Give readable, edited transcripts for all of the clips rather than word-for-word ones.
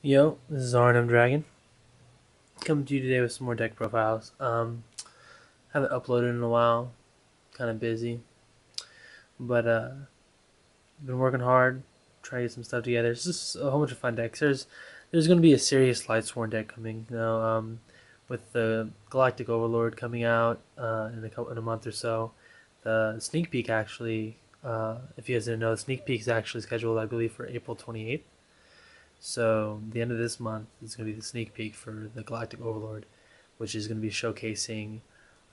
Yo, this is R&M Dragon. Coming to you today with some more deck profiles. Haven't uploaded in a while, kind of busy, but been working hard, trying to get some stuff together. It's just a whole bunch of fun decks. There's going to be a serious Lightsworn deck coming, with the Galactic Overlord coming out in a month or so. The sneak peek actually, if you guys didn't know, the sneak peek is actually scheduled, I believe, for April 28th. So the end of this month is going to be the sneak peek for the Galactic Overlord, which is going to be showcasing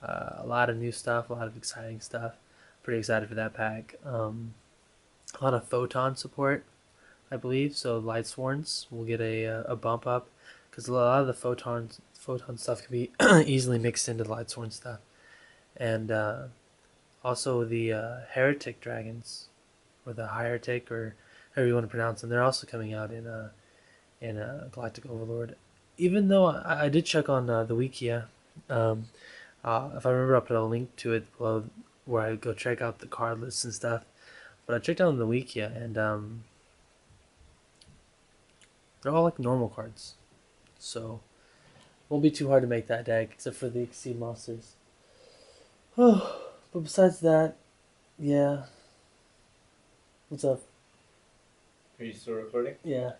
a lot of new stuff, a lot of exciting stuff. Pretty excited for that pack. A lot of photon support, I believe. So Lightsworns will get a bump up because a lot of the photon stuff can be easily mixed into the Lightsworn stuff, and also the Heretic Dragons, or the Hieretic, or however you want to pronounce them. They're also coming out in Galactic Overlord. Even though I did check on the Wikia, if I remember, I'll put a link to it below where I go check out the card lists and stuff. But I checked out on the Wikia, and they're all like normal cards, so won't be too hard to make that deck, except for the Exceed monsters. Oh, but besides that, yeah. What's up? Are you still recording? Yeah.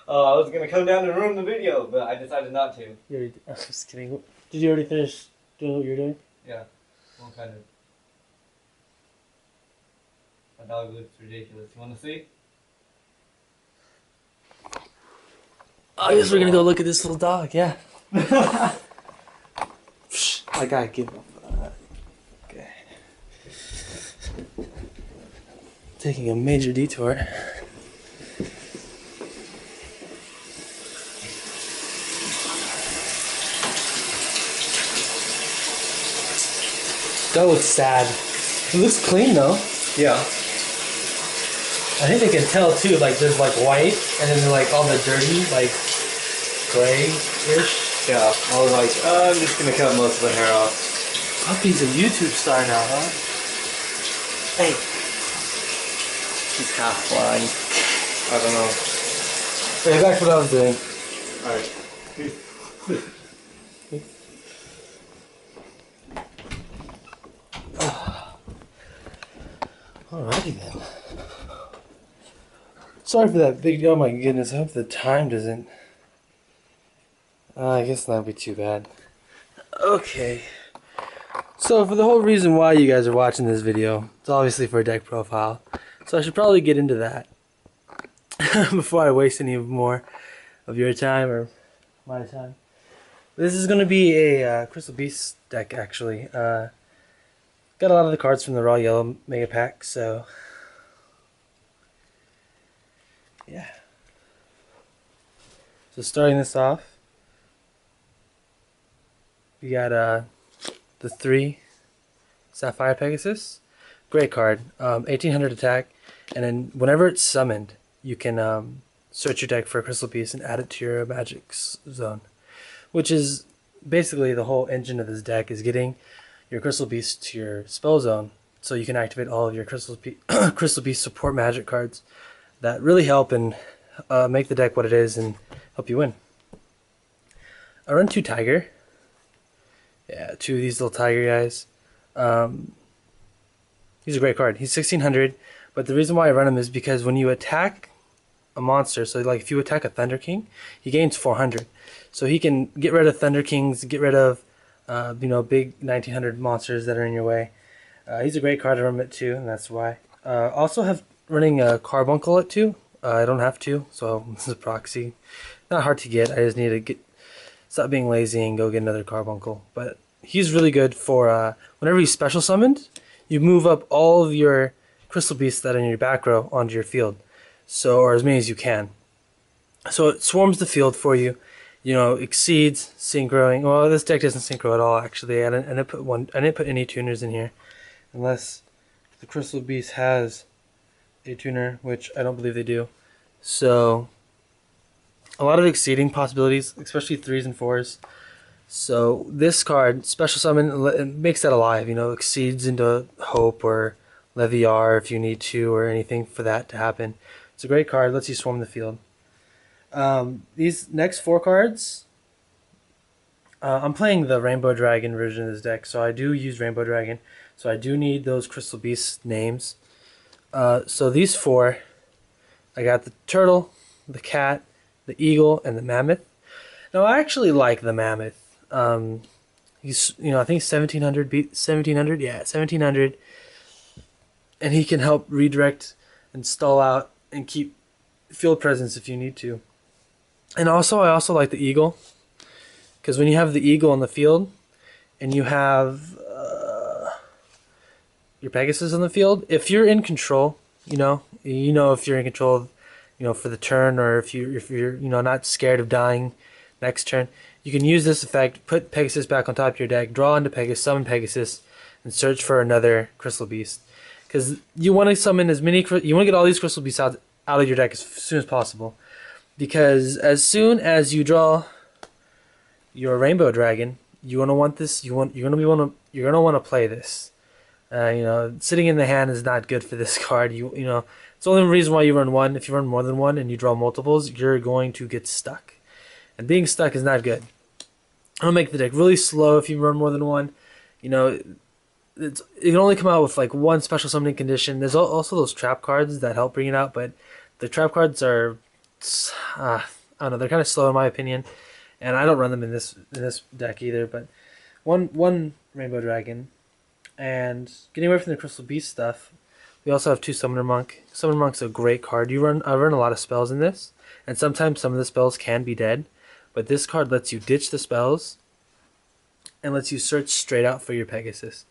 I was gonna come down and ruin the video, but I decided not to. I'm just kidding. Did you already finish doing what you're doing? Yeah. Well, kind of. My dog looks ridiculous. You wanna see? I guess we're gonna go look at this little dog, yeah. I gotta give up. Okay. Taking a major detour. That looks sad. It looks clean though. Yeah. I think they can tell too, like there's like white and then like all the dirty, like gray-ish. Yeah. I was like, I'm just gonna cut most of the hair off. Puppy's a YouTube star now, huh? Hey. She's half blind. I don't know. Hey, back to what I was doing. Alright. Alrighty then. Sorry for that big. Oh my goodness! I hope the time doesn't. I guess that'll be too bad. Okay. So for the whole reason why you guys are watching this video, it's obviously for a deck profile. So I should probably get into that before I waste any more of your time or my time. This is going to be a Crystal Beast deck, actually. Got a lot of the cards from the Raw Yellow Mega Pack, so yeah. So starting this off, we got the 3 Sapphire Pegasus. Great card. 1800 attack, and then whenever it's summoned, you can search your deck for a Crystal Beast and add it to your Magic Zone, which is basically the whole engine of this deck, is getting your Crystal Beast to your spell zone, so you can activate all of your Crystal Beast support magic cards that really help and make the deck what it is and help you win. I run 2 Tiger. Yeah, 2 of these little Tiger guys. He's a great card. He's 1600, but the reason why I run him is because when you attack a monster, so like if you attack a Thunder King, he gains 400. So he can get rid of Thunder Kings, get rid of big 1900 monsters that are in your way. He's a great card to run at 2, and that's why. Also have running a Carbuncle at 2. I don't have to, so this is a proxy. Not hard to get. I just need to stop being lazy and go get another Carbuncle. But he's really good for whenever he's special summoned, you move up all of your Crystal Beasts that are in your back row onto your field, so, or as many as you can. So it swarms the field for you. Exceeds, synchroing. Well, this deck doesn't synchro at all, actually. I didn't put any tuners in here, unless the Crystal Beast has a tuner, which I don't believe they do. So, a lot of exceeding possibilities, especially 3s and 4s. So this card, special summon, it makes that alive. Exceeds into Hope or Leviar if you need to, or anything for that to happen. It's a great card. Lets you swarm the field. These next 4 cards, I'm playing the Rainbow Dragon version of this deck, so I do use Rainbow Dragon. So I do need those Crystal Beast names. So these 4, I got the turtle, the cat, the eagle, and the mammoth. Now I actually like the mammoth. He's, I think 1700 1700, yeah, 1700, and he can help redirect and stall out and keep field presence if you need to. And also, I also like the eagle, because when you have the eagle on the field, and you have your Pegasus on the field, if you're in control, if you're in control of, for the turn, or if you're not scared of dying next turn, you can use this effect, put Pegasus back on top of your deck, draw into Pegasus, summon Pegasus, and search for another Crystal Beast. Because you want to summon you want to get all these Crystal Beasts out of your deck as soon as possible. Because as soon as you draw your Rainbow Dragon, you want to want this. You're gonna want to play this. Sitting in the hand is not good for this card. It's the only reason why you run one. If you run more than one and you draw multiples, you're going to get stuck, and being stuck is not good. It'll make the deck really slow if you run more than one. It can only come out with like one special summoning condition. There's also those trap cards that help bring it out, but the trap cards are, I don't know, they're kind of slow in my opinion, and I don't run them in this deck either. But one Rainbow Dragon, and getting away from the Crystal Beast stuff, we also have 2 Summoner Monk. Summoner Monk's a great card. I run a lot of spells in this, and sometimes some of the spells can be dead, but this card lets you ditch the spells and lets you search straight out for your Pegasus.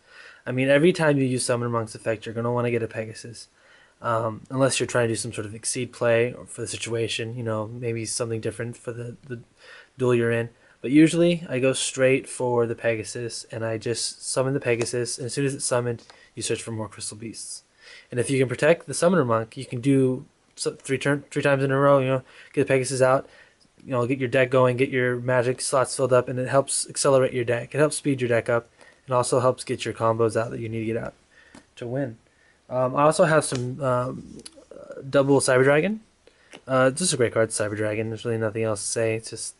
I mean, every time you use Summoner Monk's effect, you're going to want to get a Pegasus. Unless you're trying to do some sort of exceed play or for the situation, maybe something different for the duel you're in. But usually I go straight for the Pegasus, and I just summon the Pegasus, and as soon as it's summoned, you search for more Crystal Beasts. And if you can protect the Summoner Monk, you can do 3 times in a row, get the Pegasus out, get your deck going, get your magic slots filled up, and it helps accelerate your deck. It helps speed your deck up, and also helps get your combos out that you need to get out to win. I also have some double Cyber Dragon. Just a great card, Cyber Dragon. There's really nothing else to say. It just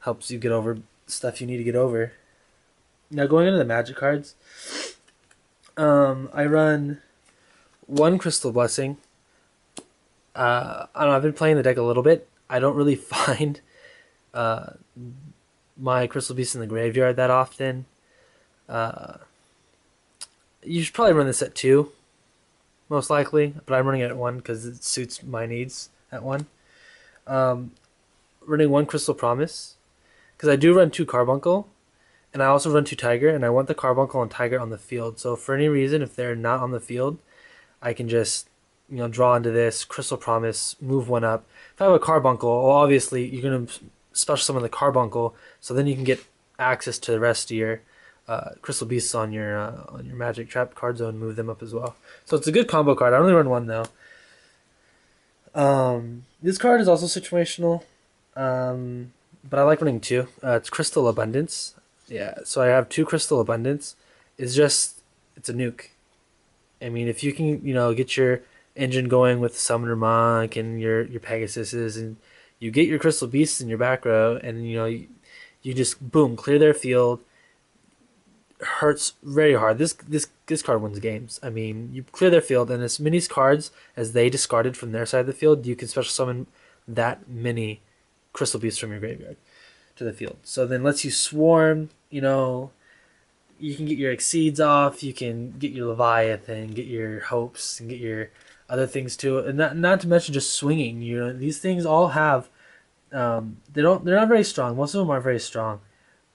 helps you get over stuff you need to get over. Now going into the magic cards, I run 1 Crystal Blessing. I don't know, I've been playing the deck a little bit. I don't really find my Crystal Beast in the graveyard that often. You should probably run this at 2, most likely, but I'm running it at 1 because it suits my needs at 1. Running 1 Crystal Promise, because I do run 2 Carbuncle, and I also run 2 Tiger, and I want the Carbuncle and Tiger on the field. So for any reason, if they're not on the field, I can just draw into this Crystal Promise, move 1 up. If I have a Carbuncle, well, obviously you're gonna special summon the Carbuncle, so then you can get access to the rest of your Crystal Beasts on your Magic Trap card zone, move them up as well. So it's a good combo card. I only run 1 though. This card is also situational, but I like running 2. It's Crystal Abundance. Yeah, so I have 2 Crystal Abundance. It's a nuke. I mean, if you can, get your engine going with Summoner Monk and your Pegasuses, and you get your Crystal Beasts in your back row, and you just boom, clear their field. Hurts very hard. This card wins games. I mean, you clear their field, and as many cards as they discarded from their side of the field, you can special summon that many Crystal Beasts from your graveyard to the field. So then lets you swarm. You can get your Exceeds off. You can get your Leviathan, get your Hopes, and get your other things too. And not to mention just swinging. These things all have. They're not very strong. Most of them aren't very strong.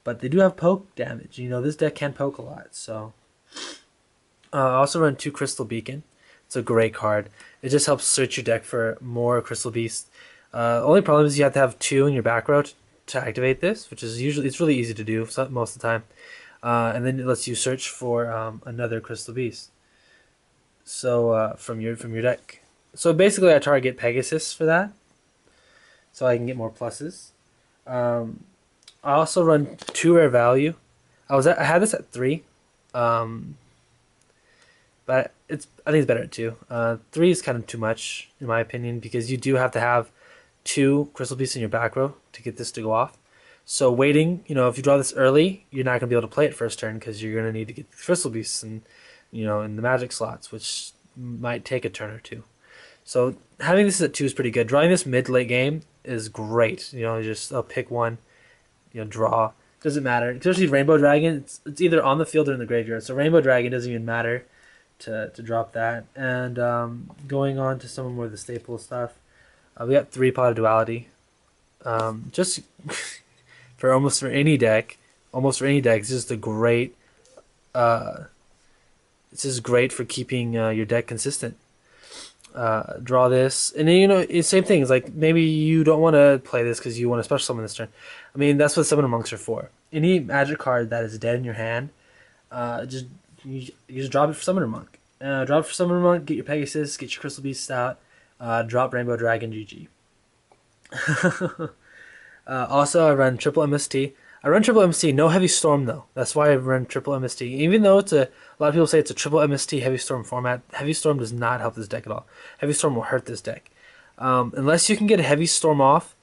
But they do have poke damage. This deck can poke a lot. So, I also run 2 Crystal Beacon. It's a great card. It just helps search your deck for more Crystal Beasts. Only problem is you have to have 2 in your back row to activate this, which is it's really easy to do most of the time. And then it lets you search for another Crystal Beast. So from your deck. So basically, I target Pegasus for that, so I can get more pluses. I also run 2 Rare Value. I had this at 3, but I think it's better at 2. 3 is kind of too much in my opinion, because you do have to have 2 crystal beasts in your back row to get this to go off. So waiting, if you draw this early, you're not going to be able to play it first turn because you're going to need to get the crystal beasts and in the magic slots, which might take a turn or two. So having this at 2 is pretty good. Drawing this mid-late game is great. Just pick one, draw. Doesn't matter. Especially Rainbow Dragon, it's either on the field or in the graveyard. So Rainbow Dragon doesn't even matter to drop that. And going on to some more of the staple stuff, we got 3 Pot of Duality. Just for almost for any deck, it's just a great. It's just great for keeping your deck consistent. Draw this, and then it's same thing. It's like maybe you don't want to play this because you want to special summon this turn. I mean, that's what Summoner Monks are for. Any magic card that is dead in your hand, you just drop it for Summoner Monk. Drop it for Summoner Monk. Get your Pegasus. Get your Crystal Beast out. Drop Rainbow Dragon. GG. Also, I run triple MST. I run triple MST, no Heavy Storm though. That's why I run triple MST. Even though a lot of people say it's a triple MST Heavy Storm format, Heavy Storm does not help this deck at all. Heavy Storm will hurt this deck. Unless you can get a Heavy Storm off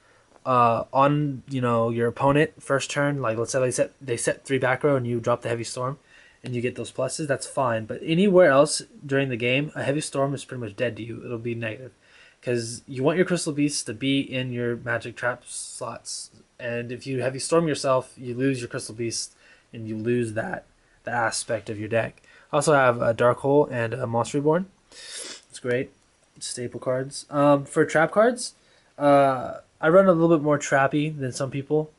on your opponent first turn, like let's say they set 3 back row and you drop the Heavy Storm and you get those pluses, that's fine. But anywhere else during the game, a Heavy Storm is pretty much dead to you. It'll be negative. Because you want your Crystal Beasts to be in your Magic Trap slots. And if you Heavy Storm yourself, you lose your Crystal Beast, and you lose the aspect of your deck. I also have a Dark Hole and a Monster Reborn. It's great. Staple cards. For trap cards, I run a little bit more trappy than some people.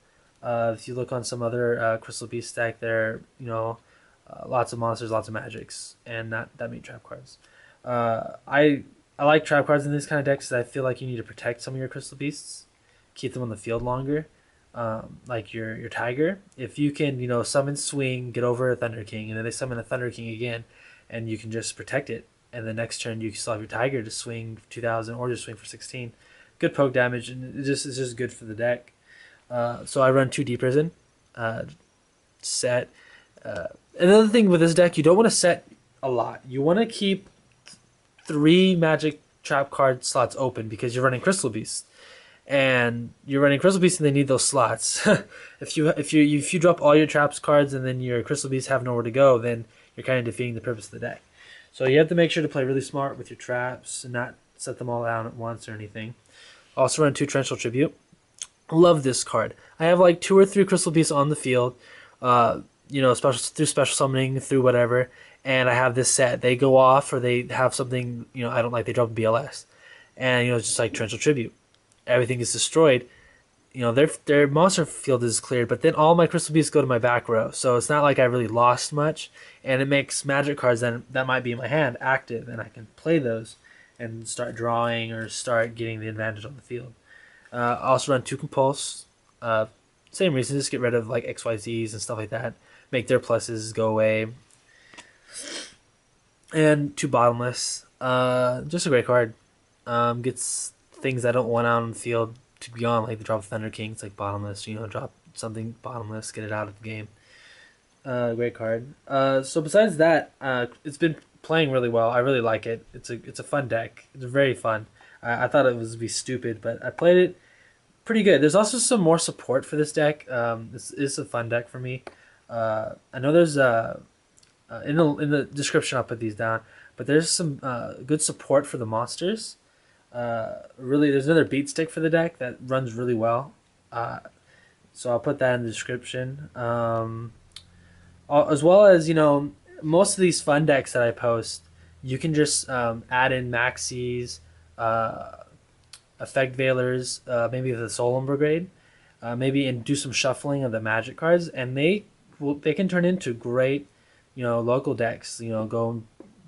If you look on some other Crystal Beast deck, there lots of monsters, lots of magics, and not that many trap cards. I like trap cards in this kind of decks because I feel like you need to protect some of your Crystal Beasts, keep them on the field longer. Like your Tiger, if you can summon Swing, get over a Thunder King, and then they summon a Thunder King again, and you can just protect it, and the next turn you still have your Tiger to swing 2,000 or just swing for 16. Good poke damage, and it's just good for the deck. So I run 2 Deep Prison set. Another thing with this deck, you don't want to set a lot. You want to keep 3 Magic Trap card slots open because you're running Crystal Beast. And you're running Crystal Beasts and they need those slots. if you drop all your traps cards and then your Crystal Beasts have nowhere to go, then you're kind of defeating the purpose of the deck. So you have to make sure to play really smart with your traps and not set them all down at once or anything. Also run 2 Torrential Tribute. Love this card. I have like 2 or 3 Crystal Beasts on the field, through special summoning, through whatever, and I have this set. They go off or they have something I don't like. They drop a BLS, and it's just like Torrential Tribute. Everything is destroyed. Their monster field is cleared, but then all my Crystal Beasts go to my back row. So it's not like I really lost much, and it makes magic cards that might be in my hand active, and I can play those and start drawing or start getting the advantage on the field. I also run 2 Compulse. Same reason, just get rid of like XYZs and stuff like that. Make their pluses go away. And 2 Bottomless. Just a great card. Gets things I don't want out on the field to be on, like the drop of Thunder King. It's like Bottomless, drop something Bottomless, get it out of the game. Great card. So besides that, it's been playing really well. I really like it. It's a fun deck. It's very fun. I thought it was be stupid, but I played it pretty good. There's also some more support for this deck. This is a fun deck for me. I know there's in the description I'll put these down, but there's some good support for the monsters. Really, there's another beat stick for the deck that runs really well. So I'll put that in the description. As well as most of these fun decks that I post, you can just add in maxis, effect veilers, maybe the Solemn Brigade, maybe and do some shuffling of the magic cards, and they can turn into great local decks. Go and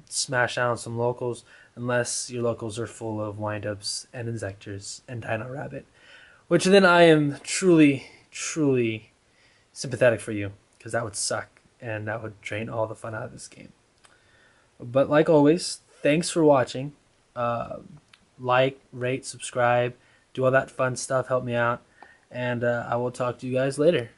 smash down some locals, unless your locals are full of windups and Inzectors and Dino Rabbit, which then I am truly sympathetic for you, because that would suck and that would drain all the fun out of this game. But like always, thanks for watching. Like, rate, subscribe, do all that fun stuff, help me out, and I will talk to you guys later.